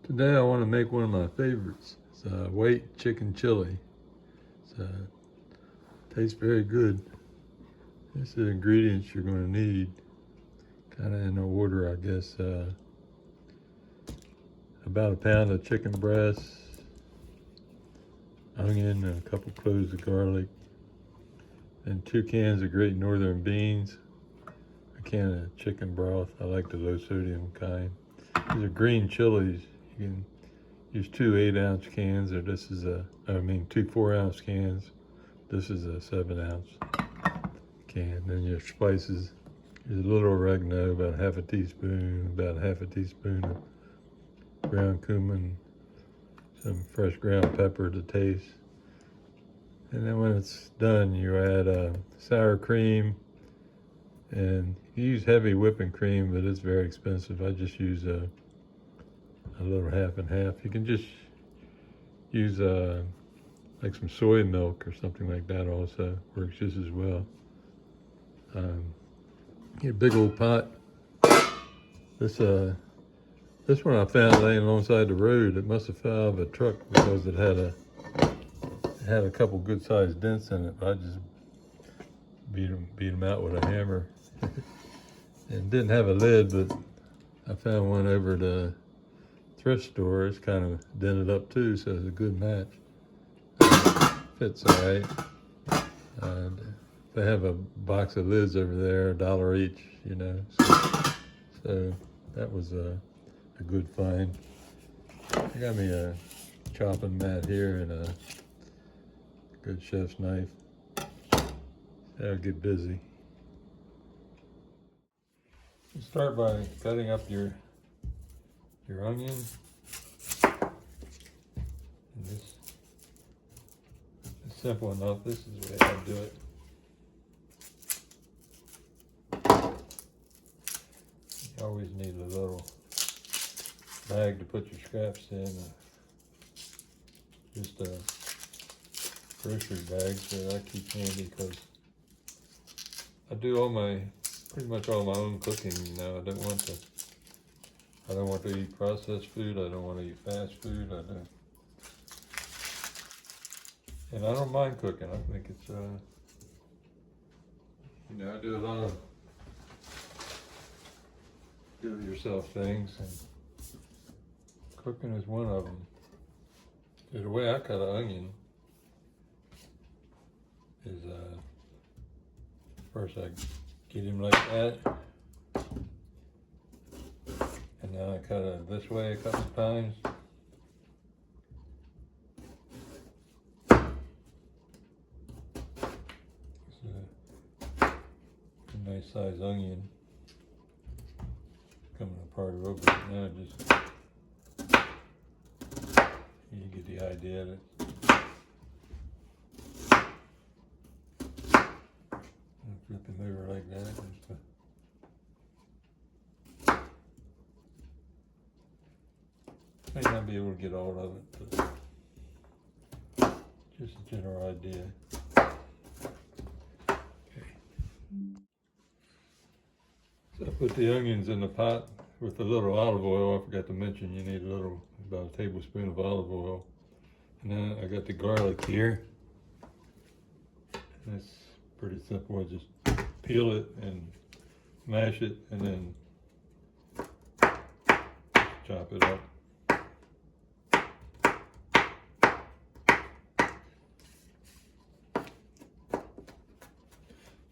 Today I want to make one of my favorites. It's white chicken chili. It tastes very good. These are the ingredients you're going to need, kind of in order, I guess. About a pound of chicken breast, onion, and a couple cloves of garlic, and 2 cans of great northern beans, a can of chicken broth. I like the low sodium kind. These are green chilies. You can use 2 8-ounce cans, or this is 2 4-ounce cans. This is a 7-ounce can. Then your spices. There's a little oregano, about half a teaspoon, about half a teaspoon of ground cumin, some fresh ground pepper to taste. And then when it's done, you add sour cream, and you use heavy whipping cream, but it's very expensive. I just use a little half and half. You can just use like some soy milk or something like that also. Works just as well. Get a big old pot. This one I found laying alongside the road. It must have fell out of a truck because it had a couple good sized dents in it. I just beat them out with a hammer. It didn't have a lid, but I found one over at the thrift store. It's kind of dented up too, so it's a good match. Fits all right. They have a box of lids over there, $1 each, you know. So that was a good find. I got me a chopping mat here and a good chef's knife. That'll get busy. You start by cutting up your onion. And this is simple enough. This is the way I do it. You always need a little bag to put your scraps in. Just a grocery bag, so that keeps handy because I do pretty much all my own cooking now. I don't want to eat processed food. I don't want to eat fast food. And I don't mind cooking. I think it's I do a lot of do-it-yourself things, and cooking is one of them. The way I cut an onion is first I get him like that, and then I cut it this way a couple of times. It's a nice size onion coming apart a little bit. Now just you get the idea of it. Flip him over like that. May not be able to get all of it, but just a general idea. Okay. So I put the onions in the pot with a little olive oil. I forgot to mention you need about a tablespoon of olive oil. And then I got the garlic here. And it's pretty simple. I just peel it and mash it, and then chop it up.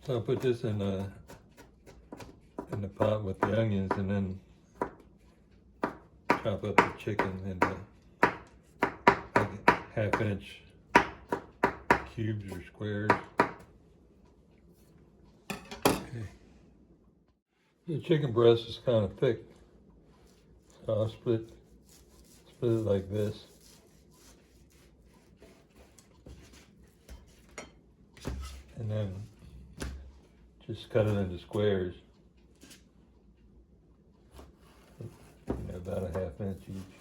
So I'll put this in the pot with the onions, and then chop up the chicken into like 1/2-inch cubes or squares. Okay. The chicken breast is kind of thick, so I'll split it like this. And then just cut it into squares, about a 1/2 inch each.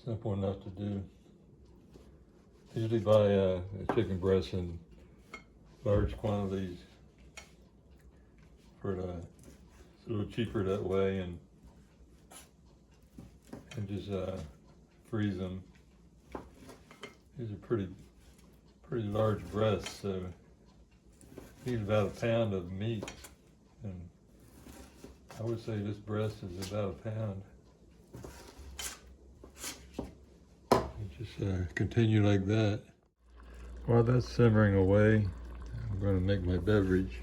Simple enough to do. Usually buy chicken breasts in large quantities it's a little cheaper that way, and just freeze them. These are pretty large breasts, so these are about a pound of meat, and I would say this breast is about a pound. Just continue like that. While that's simmering away, I'm going to make my beverage.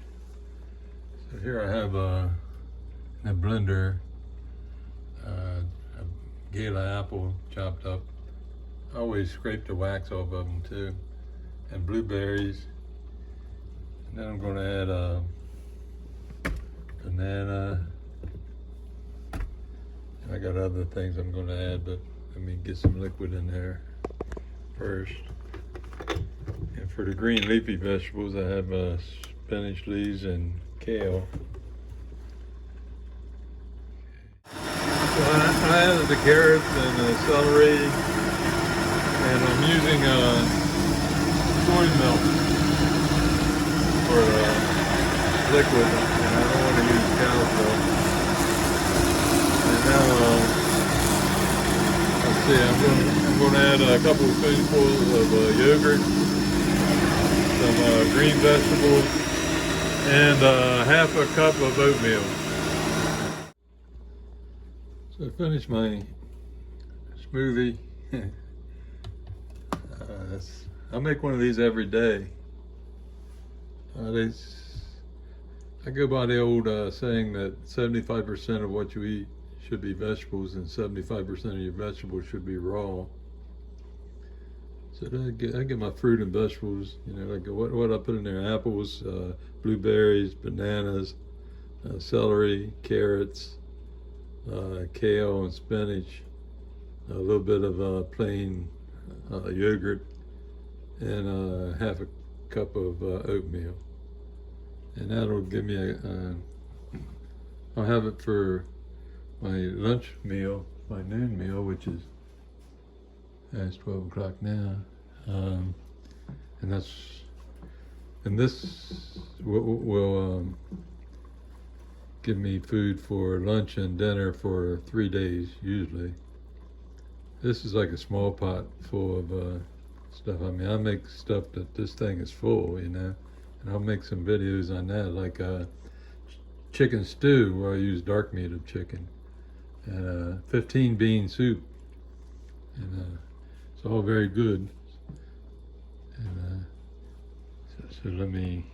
So here I have in a blender a gala apple chopped up. I always scrape the wax off of them too, and blueberries. And then I'm going to add a banana. And I got other things I'm going to add, but let me get some liquid in there first. And for the green leafy vegetables, I have spinach leaves and kale. So I added the carrots and the celery, and I'm using soy milk for liquid, and I don't want to use cow's milk. And now, let's see, I'm going to add a couple of spoonfuls of yogurt, some green vegetables, and half a cup of oatmeal. So I finished my smoothie. I make one of these every day. I go by the old saying that 75% of what you eat should be vegetables and 75% of your vegetables should be raw. So I get my fruit and vegetables, you know, like what I put in there: apples, blueberries, bananas, celery, carrots, kale and spinach, a little bit of plain yogurt, and half a cup of oatmeal. And that'll give me I'll have it for my lunch meal, my noon meal, which is, it's 12 o'clock now. And this will give me food for lunch and dinner for 3 days usually. This is like a small pot full of stuff. I mean, I make stuff that this thing is full, you know, and I'll make some videos on that, like chicken stew where I use dark meat of chicken, and 15 bean soup, and it's all very good. And so let me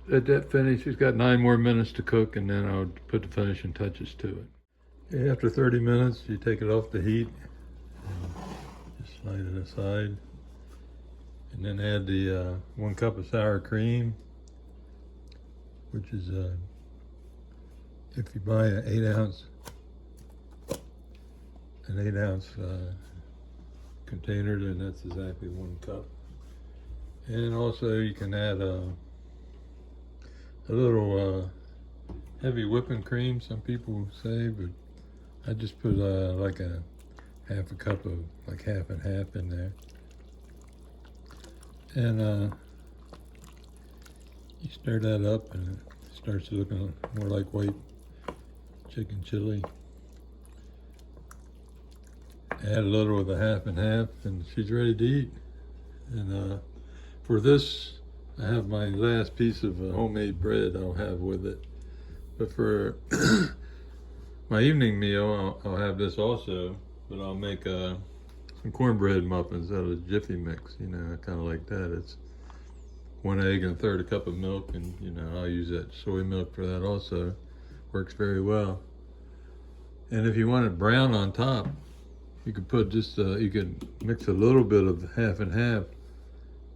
let that finish. It's got 9 more minutes to cook, and then I'll put the finishing touches to it. Okay, after 30 minutes, you take it off the heat, and just slide it aside, and then add the 1 cup of sour cream, which is if you buy an 8 ounce container, then that's exactly 1 cup. And also you can add a little heavy whipping cream, some people say, but I just put like a half a cup of, like half and half in there. And you stir that up and it starts looking more like white chicken chili. Add a little of the half and half, and she's ready to eat. And for this, I have my last piece of homemade bread I'll have with it. But for my evening meal, I'll have this also, but I'll make some cornbread muffins out of Jiffy Mix, you know, kind of like that. It's 1 egg and 1/3 cup of milk, and you know, I'll use that soy milk for that also. Works very well. And if you want it brown on top, you could put just, you could mix a little bit of half and half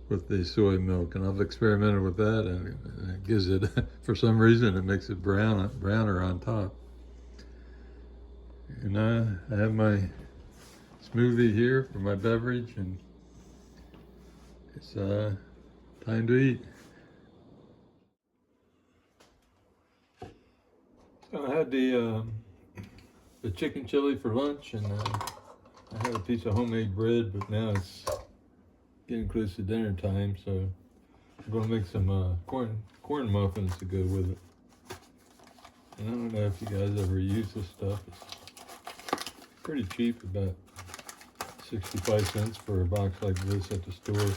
with the soy milk, and I've experimented with that, and it gives it, for some reason, it makes it browner on top. And I have my smoothie here for my beverage, and it's time to eat. So I had the chicken chili for lunch, and I had a piece of homemade bread, but now it's getting close to dinner time, so I'm gonna make some corn muffins to go with it. And I don't know if you guys ever use this stuff. It's pretty cheap, about 65 cents for a box like this at the store.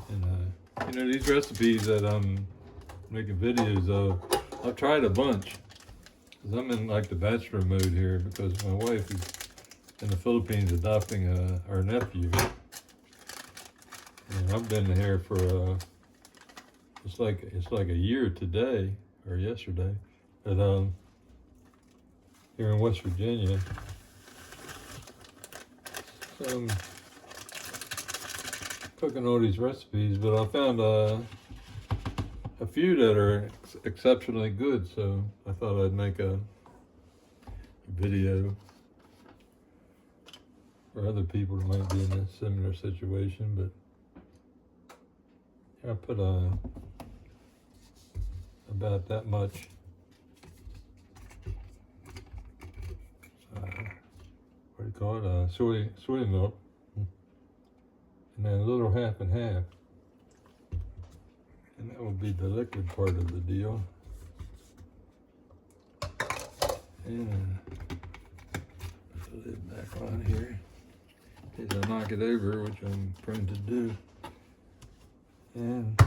And you know, these recipes that I'm making videos of, I've tried a bunch. Cause I'm in like the bachelor mode here because my wife is in the Philippines adopting our nephew. And I've been here for it's like a year today or yesterday, but here in West Virginia. So I'm cooking all these recipes, but I found a few that are exceptionally good, so I thought I'd make a video for other people that might be in a similar situation. But I put about that much what do you call it? Soy milk, and then a little half and half, and that will be the liquid part of the deal. And put the lid back on here. In case I knock it over, which I'm prone to do. And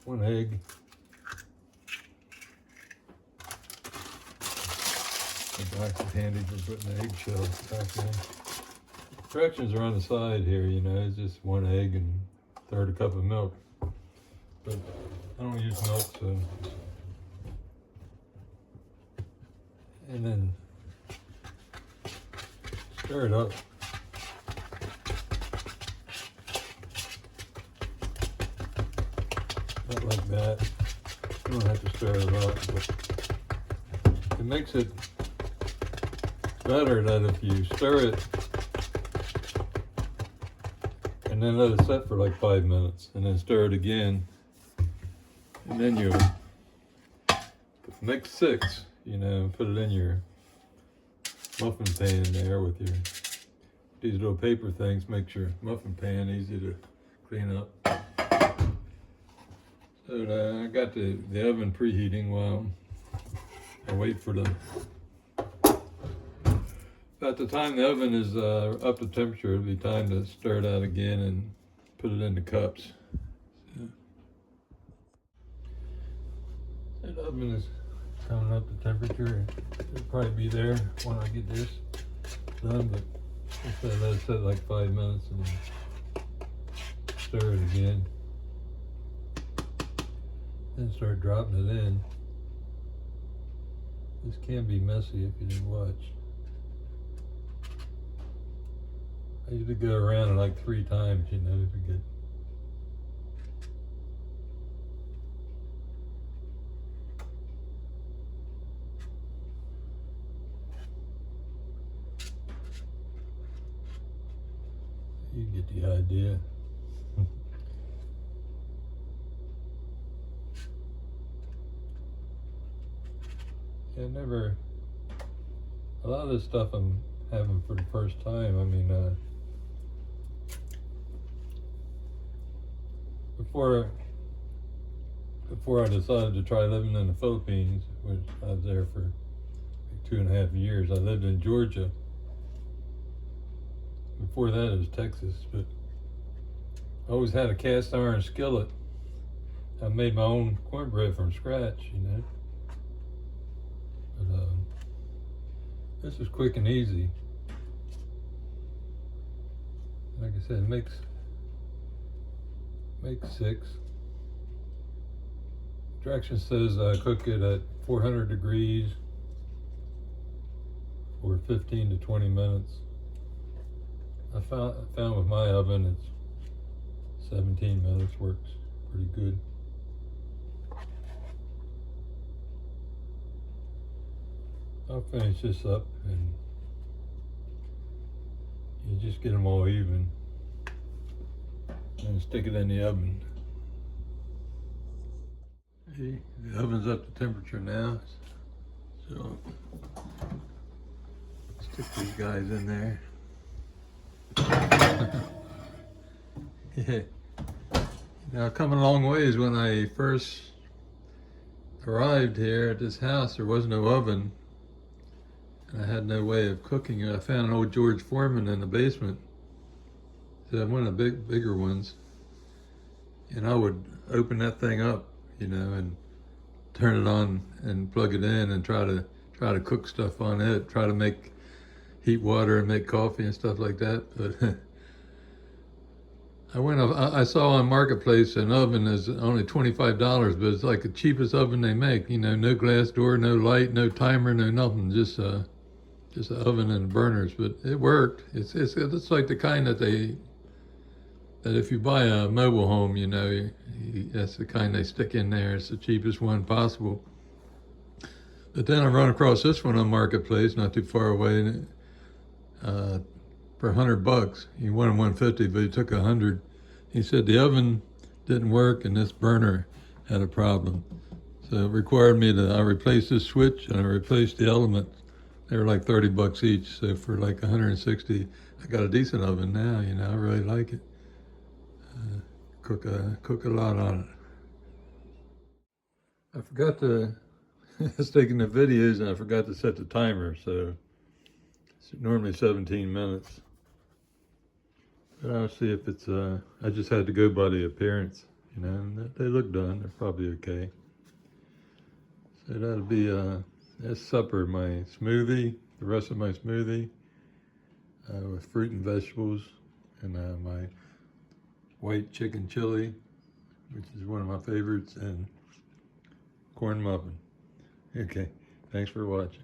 1 egg. The box is handy for putting the eggshell back in. Directions are on the side here, you know, it's just 1 egg and 1/3 cup of milk. But I don't use milk, so. And then stir it up. Not like that. You don't have to stir it up, but it makes it better that if you stir it and then let it set for like 5 minutes and then stir it again, and then you make 6, you know, put it in your muffin pan there with your these little paper things. Makes your muffin pan easy to clean up. So I got the oven preheating while I wait for about the time the oven is up to temperature, it'll be time to stir it out again and put it into cups. So the oven is coming up to temperature. It'll probably be there when I get this done, but let it set like 5 minutes and then stir it again. Then start dropping it in. This can be messy if you didn't watch. I usually go around it like 3 times, you know, to get. You get the idea. A lot of this stuff I'm having for the first time. I mean, before I decided to try living in the Philippines, which I was there for like 2.5 years, I lived in Georgia. Before that it was Texas, but I always had a cast iron skillet. I made my own cornbread from scratch, you know. But this is quick and easy. Like I said, make 6. Direction says cook it at 400 degrees for 15 to 20 minutes. I found with my oven it's 17 minutes works pretty good. I'll finish this up and you just get them all even and stick it in the oven. See, the oven's up to temperature now, so stick these guys in there. Yeah, Now, coming a long ways. When I first arrived here at this house, there was no oven, and I had no way of cooking. I found an old George Foreman in the basement. So one of the bigger ones, and I would open that thing up, and turn it on and plug it in and try to cook stuff on it. Try to make heat water and make coffee and stuff like that. But I saw on Marketplace an oven is only $25, but it's like the cheapest oven they make. No glass door, no light, no timer, no nothing. Just an oven and burners. But it worked. It's like the kind that if you buy a mobile home, that's the kind they stick in there. It's the cheapest one possible. But then I run across this one on Marketplace, not too far away, for $100. He wanted 150, but he took 100. He said the oven didn't work and this burner had a problem. So it required me I replaced this switch and I replaced the element. They were like $30 each. So for like 160, I got a decent oven now. I really like it. Cook a lot on it. I forgot to. I was taking the videos and I forgot to set the timer. So it's normally 17 minutes. But I'll see if it's, I just had to go by the appearance, and they look done. They're probably okay. So that'll be, that's supper, my smoothie, the rest of my smoothie, with fruit and vegetables, and my white chicken chili, which is one of my favorites, and corn muffin. Okay, thanks for watching.